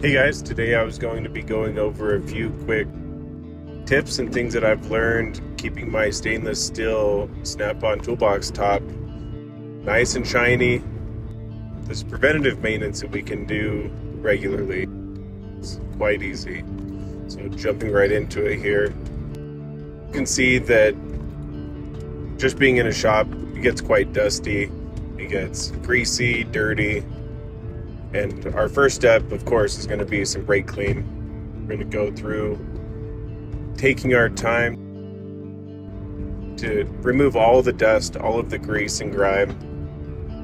Hey guys, today I was going to be going over a few quick tips and things that I've learned keeping my stainless steel SnapOn toolbox top nice and shiny. This preventative maintenance that we can do regularly. It's quite easy. So jumping right into it here. You can see that just being in a shop, it gets quite dusty. It gets greasy, dirty. And our first step, of course, is going to be some brake clean. We're going to go through taking our time to remove all of the dust, all of the grease and grime.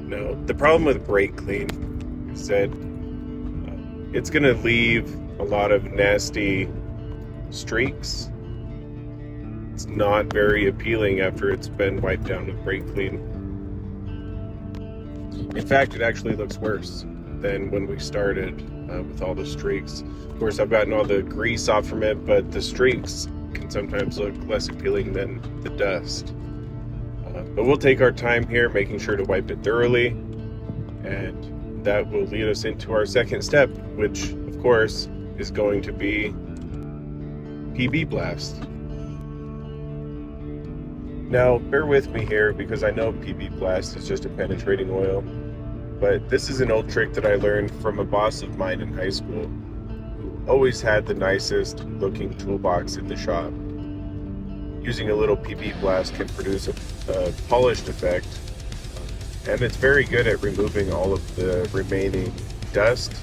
Now, the problem with brake clean is that it's going to leave a lot of nasty streaks. It's not very appealing after it's been wiped down with brake clean. In fact, it actually looks worse than when we started with all the streaks. Of course, I've gotten all the grease off from it, but the streaks can sometimes look less appealing than the dust. But we'll take our time here, making sure to wipe it thoroughly, and that will lead us into our second step, which, of course, is going to be PB blast. Now, bear with me here because I know PB blast is just a penetrating oil. But this is an old trick that I learned from a boss of mine in high school who always had the nicest looking toolbox in the shop. Using a little PB blast can produce a polished effect, and it's very good at removing all of the remaining dust,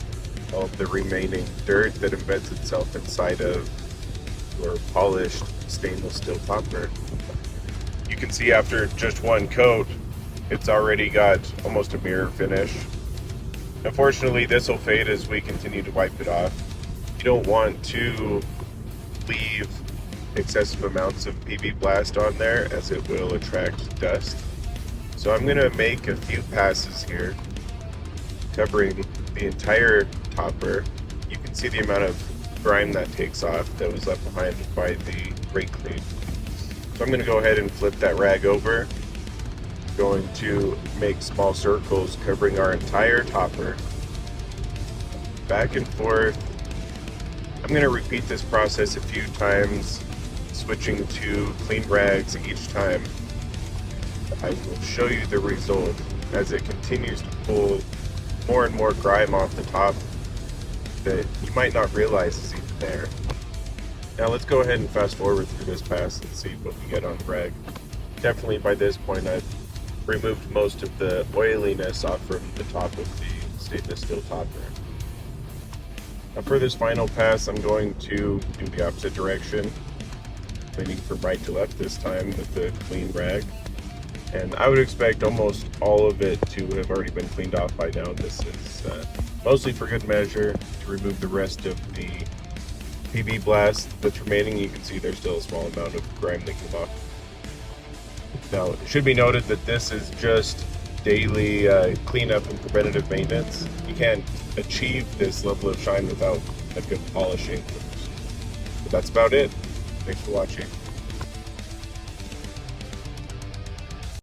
all of the remaining dirt that embeds itself inside of your polished stainless steel topper. You can see after just one coat, it's already got almost a mirror finish. Unfortunately, this will fade as we continue to wipe it off. You don't want to leave excessive amounts of PB blast on there as it will attract dust. So I'm going to make a few passes here covering the entire topper. You can see the amount of grime that takes off that was left behind by the brake clean. So I'm going to go ahead and flip that rag over. Going to make small circles covering our entire topper, back and forth. I'm going to repeat this process a few times, switching to clean rags each time. I will show you the result as it continues to pull more and more grime off the top that you might not realize is even there. Now let's go ahead and fast forward through this pass and see what we get on the rag. Definitely by this point I've removed most of the oiliness off from the top of the stainless steel topper. Now for this final pass, I'm going to do the opposite direction, cleaning from right to left this time with the clean rag. And I would expect almost all of it to have already been cleaned off by now. This is mostly for good measure to remove the rest of the PB blast that's remaining. You can see there's still a small amount of grime that came off. Now, it should be noted that this is just daily cleanup and preventative maintenance. You can't achieve this level of shine without a good polishing. But that's about it. Thanks for watching.